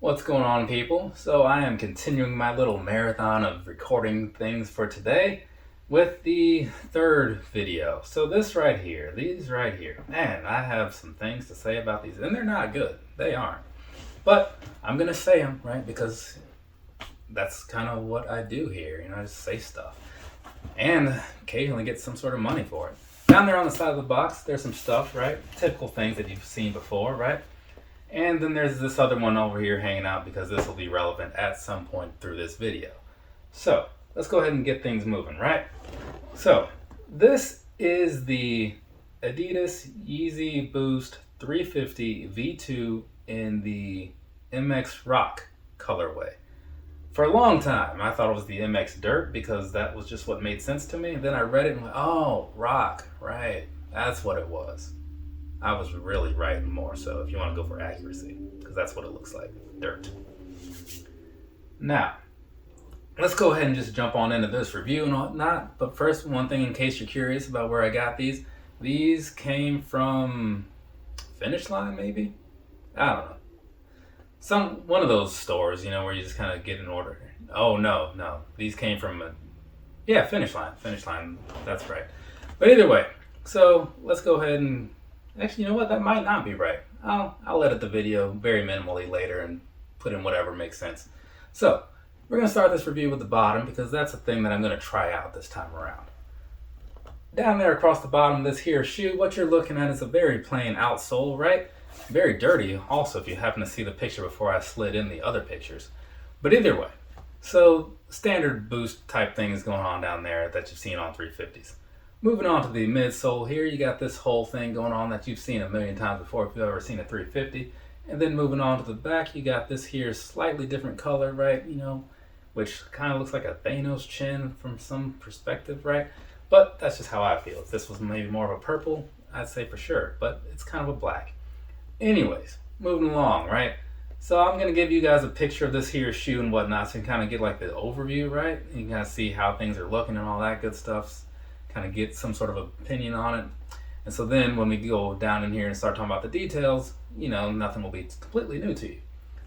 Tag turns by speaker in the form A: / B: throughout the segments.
A: What's going on, people? So I am continuing my little marathon of recording things for today with the third video. So these right here, man, I have some things to say about these, and they're not good. They aren't. But I'm gonna say them, right? Because that's kind of what I do here. I just say stuff. And occasionally get some sort of money for it. Down there on the side of the box, there's some stuff, right? Typical things that you've seen before, right? And then there's this other one over here hanging out because this will be relevant at some point through this video. So let's go ahead and get things moving, right? So this is the Adidas Yeezy Boost 350 V2 in the Mx Rock colorway. For a long time, I thought it was the MX Dirt because that was just what made sense to me. And then I read it and went, oh, rock, right. That's what it was. I was really right more so if you want to go for accuracy, because that's what it looks like, dirt. Now, let's go ahead and just jump on into this review and whatnot. But first, one thing in case you're curious about where I got these. These came from Finish Line, maybe? I don't know. One of those stores, where you just kind of get an order. Oh, no. These came from, Finish Line. Finish Line, that's right. But either way, so let's go ahead and actually, you know what? That might not be right. I'll edit the video very minimally later and put in whatever makes sense. So, we're going to start this review with the bottom because that's a thing that I'm going to try out this time around. Down there across the bottom of this here shoe, what you're looking at is a very plain outsole, right? Very dirty also if you happen to see the picture before I slid in the other pictures. But either way, so standard boost type thing is going on down there that you've seen on 350s. Moving on to the midsole here, you got this whole thing going on that you've seen a million times before if you've ever seen a 350. And then moving on to the back, you got this here slightly different color, right? Which kind of looks like a Thanos chin from some perspective, right? But that's just how I feel. If this was maybe more of a purple, I'd say for sure, but it's kind of a black. Anyways, moving along, right? So I'm going to give you guys a picture of this here shoe and whatnot so you can kind of get like the overview, right? You can kind of see how things are looking and all that good stuff. Kind of get some sort of opinion on it. And so then when we go down in here and start talking about the details, nothing will be completely new to you.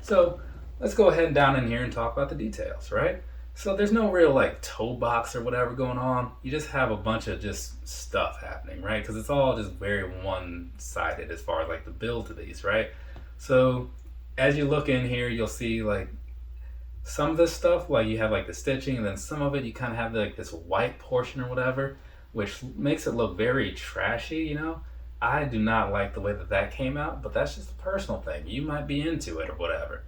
A: So let's go ahead and down in here and talk about the details, right? So there's no real like toe box or whatever going on. You just have a bunch of just stuff happening, right? Because it's all just very one-sided as far as like the build to these, right? So as you look in here, you'll see like some of this stuff, like you have like the stitching, and then some of it you kind of have like this white portion or whatever, which makes it look very trashy, I do not like the way that came out, but that's just a personal thing. You might be into it or whatever.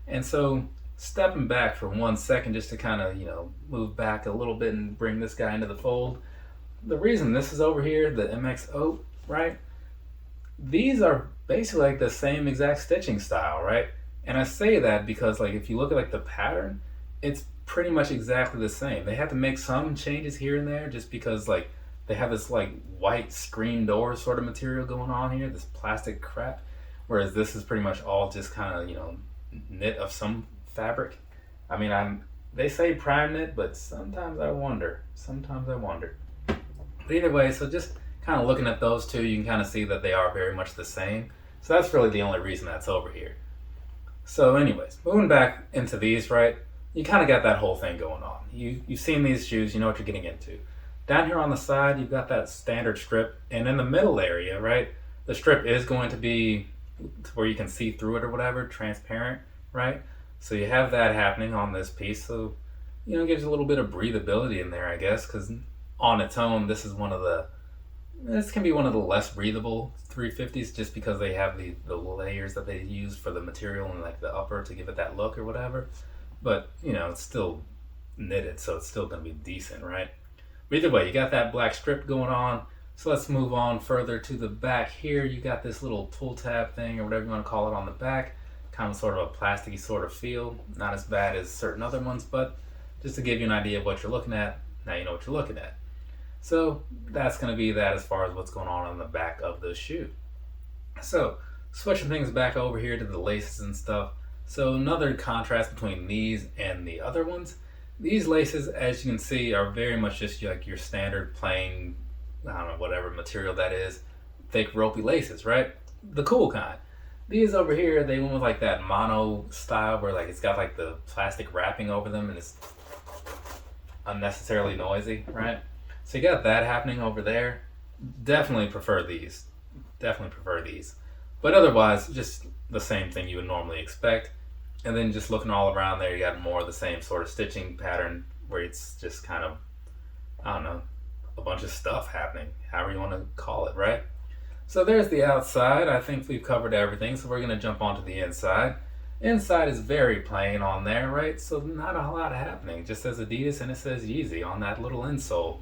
A: And so stepping back for 1 second just to kind of, move back a little bit and bring this guy into the fold. The reason this is over here, the MX Oat, right? These are basically like the same exact stitching style, right? And I say that because like if you look at like the pattern, it's pretty much exactly the same. They have to make some changes here and there just because like they have this like white screen door sort of material going on here, this plastic crap, whereas this is pretty much all just kind of knit of some fabric. I mean, they say prime knit, but sometimes I wonder. But either way, so just kind of looking at those two, you can kind of see that they are very much the same. So that's really the only reason that's over here. So anyways, moving back into these, right? You kind of got that whole thing going on. You've seen these shoes, you know what you're getting into. Down here on the side, you've got that standard strip, and in the middle area, right, the strip is going to be where you can see through it or whatever, transparent, right? So you have that happening on this piece, so, it gives you a little bit of breathability in there, I guess, because on its own, this can be one of the less breathable 350s just because they have the layers that they use for the material and like the upper to give it that look or whatever. But, it's still knitted, so it's still going to be decent, right? But either way, you got that black strip going on. So let's move on further to the back here. You got this little pull tab thing or whatever you want to call it on the back. Kind of sort of a plasticky sort of feel. Not as bad as certain other ones, but just to give you an idea of what you're looking at, now you know what you're looking at. So that's going to be that as far as what's going on the back of the shoe. So switching things back over here to the laces and stuff. So another contrast between these and the other ones. These laces, as you can see, are very much just like your standard plain, I don't know, whatever material that is, thick ropey laces, right? The cool kind. These over here, they went with like that mono style where like it's got like the plastic wrapping over them and it's unnecessarily noisy, right? So you got that happening over there. Definitely prefer these. Definitely prefer these. But otherwise, just the same thing you would normally expect. And then just looking all around there, you got more of the same sort of stitching pattern where it's just kind of, I don't know, a bunch of stuff happening, however you want to call it, right? So there's the outside. I think we've covered everything, so we're going to jump onto the inside. Inside is very plain on there, right? So not a lot happening. It just says Adidas and it says Yeezy on that little insole.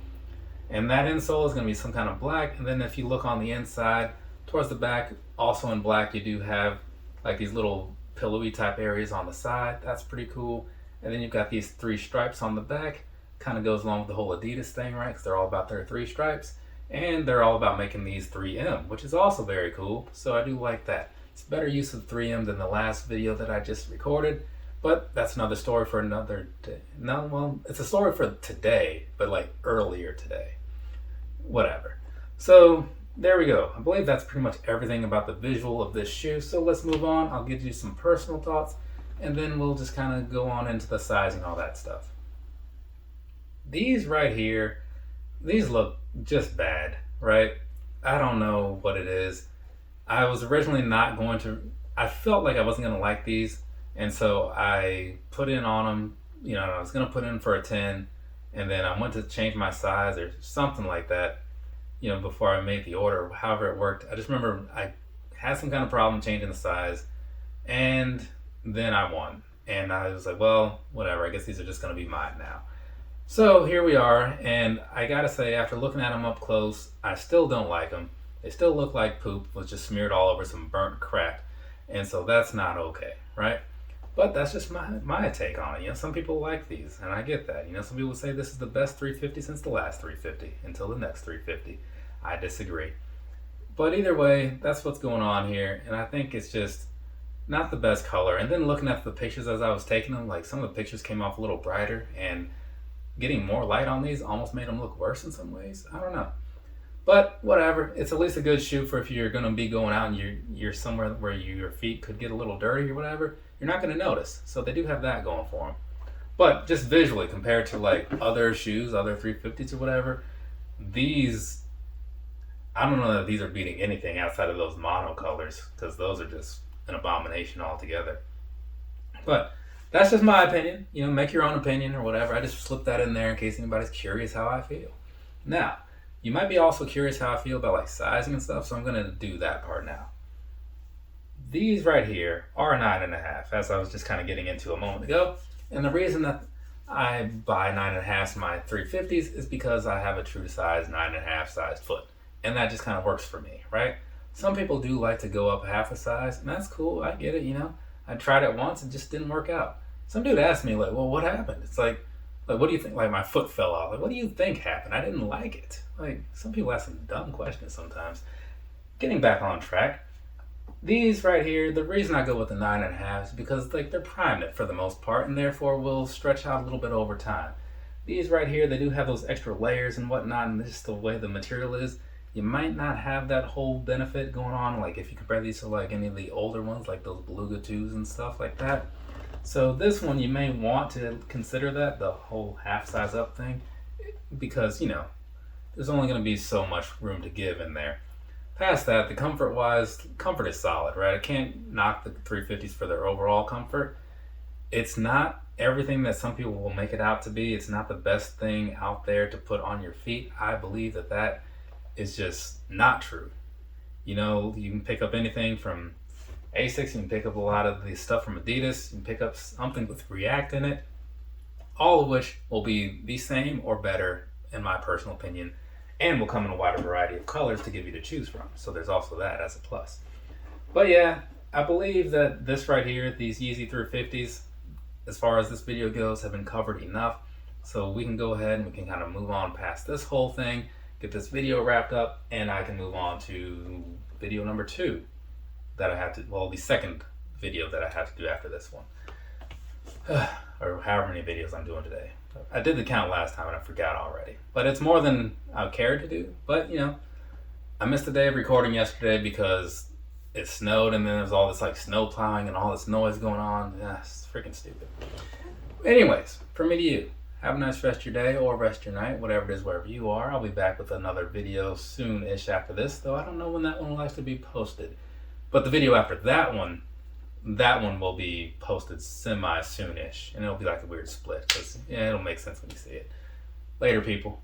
A: And that insole is going to be some kind of black. And then if you look on the inside, towards the back, also in black, you do have like these little pillowy type areas on the side. That's pretty cool. And then you've got these 3 stripes on the back. Kind of goes along with the whole Adidas thing, right? Because they're all about their 3 stripes. And they're all about making these 3M, which is also very cool. So I do like that. It's better use of 3M than the last video that I just recorded. But that's another story for another day. No, well, it's a story for today, but like earlier today. Whatever. So there we go. I believe that's pretty much everything about the visual of this shoe. So let's move on. I'll give you some personal thoughts and then we'll just kind of go on into the sizing, all that stuff. These right here, these look just bad, right? I don't know what it is. I was originally not going to, I felt like I wasn't going to like these. And so I put in on them, you know, I was going to put in for a 10 and then I went to change my size or something like that, you know, before I made the order, however it worked. I just remember I had some kind of problem changing the size and then I won. And I was like, well, whatever, I guess these are just going to be mine now. So here we are, and I gotta say, after looking at them up close, I still don't like them. They still look like poop was just smeared all over some burnt crap. And so that's not okay, right? But that's just my take on it. You know, some people like these, and I get that. You know, some people say this is the best 350 since the last 350, until the next 350. I disagree. But either way, that's what's going on here, and I think it's just not the best color. And then looking at the pictures as I was taking them, like some of the pictures came off a little brighter, and getting more light on these almost made them look worse in some ways. I don't know. But whatever. It's at least a good shoe for if you're going to be going out and you're somewhere where your feet could get a little dirty or whatever. You're not going to notice. So they do have that going for them. But just visually compared to like other shoes, other 350s or whatever, these, I don't know that these are beating anything outside of those mono colors because those are just an abomination altogether. But that's just my opinion. You know, make your own opinion or whatever. I just slipped that in there in case anybody's curious how I feel. Now, you might be also curious how I feel about like sizing and stuff, so I'm going to do that part now. These right here are 9.5, as I was just kind of getting into a moment ago. And the reason that I buy 9.5s in my 350s is because I have a true to size 9.5 sized foot. And that just kind of works for me, right? Some people do like to go up half a size, and that's cool. I get it, you know. I tried it once, it just didn't work out. Some dude asked me, like, well, what happened? It's like, what do you think? Like, my foot fell off. Like, what do you think happened? I didn't like it. Like, some people ask some dumb questions sometimes. Getting back on track, these right here, the reason I go with the 9.5 is because, like, they're prime knit for the most part, and therefore will stretch out a little bit over time. These right here, they do have those extra layers and whatnot, and just the way the material is, you might not have that whole benefit going on, like if you compare these to like any of the older ones, like those Beluga 2s and stuff like that. So this one, you may want to consider that, the whole half size up thing, because, you know, there's only going to be so much room to give in there. Past that, the comfort-wise, comfort is solid, right? I can't knock the 350s for their overall comfort. It's not everything that some people will make it out to be. It's not the best thing out there to put on your feet. I believe that that is just not true. You know, you can pick up anything from Asics, you can pick up a lot of the stuff from Adidas, you can pick up something with React in it, all of which will be the same or better, in my personal opinion, and will come in a wider variety of colors to give you to choose from. So there's also that as a plus. But yeah, I believe that this right here, these Yeezy 350s, as far as this video goes, have been covered enough. So we can go ahead and we can kind of move on past this whole thing, get this video wrapped up, and I can move on to video number 2 that I have to, well, the second video that I have to do after this one. Or however many videos I'm doing today. I did the count last time and I forgot already. But it's more than I cared to do. But, you know, I missed a day of recording yesterday because it snowed, and then there's all this like snow plowing and all this noise going on. Yeah, it's freaking stupid. Anyways, from me to you, have a nice rest of your day or rest of your night, whatever it is, wherever you are. I'll be back with another video soon-ish after this, though I don't know when that one will actually be posted. But the video after that one will be posted semi-soon-ish, and it'll be like a weird split, because yeah, it'll make sense when you see it. Later, people.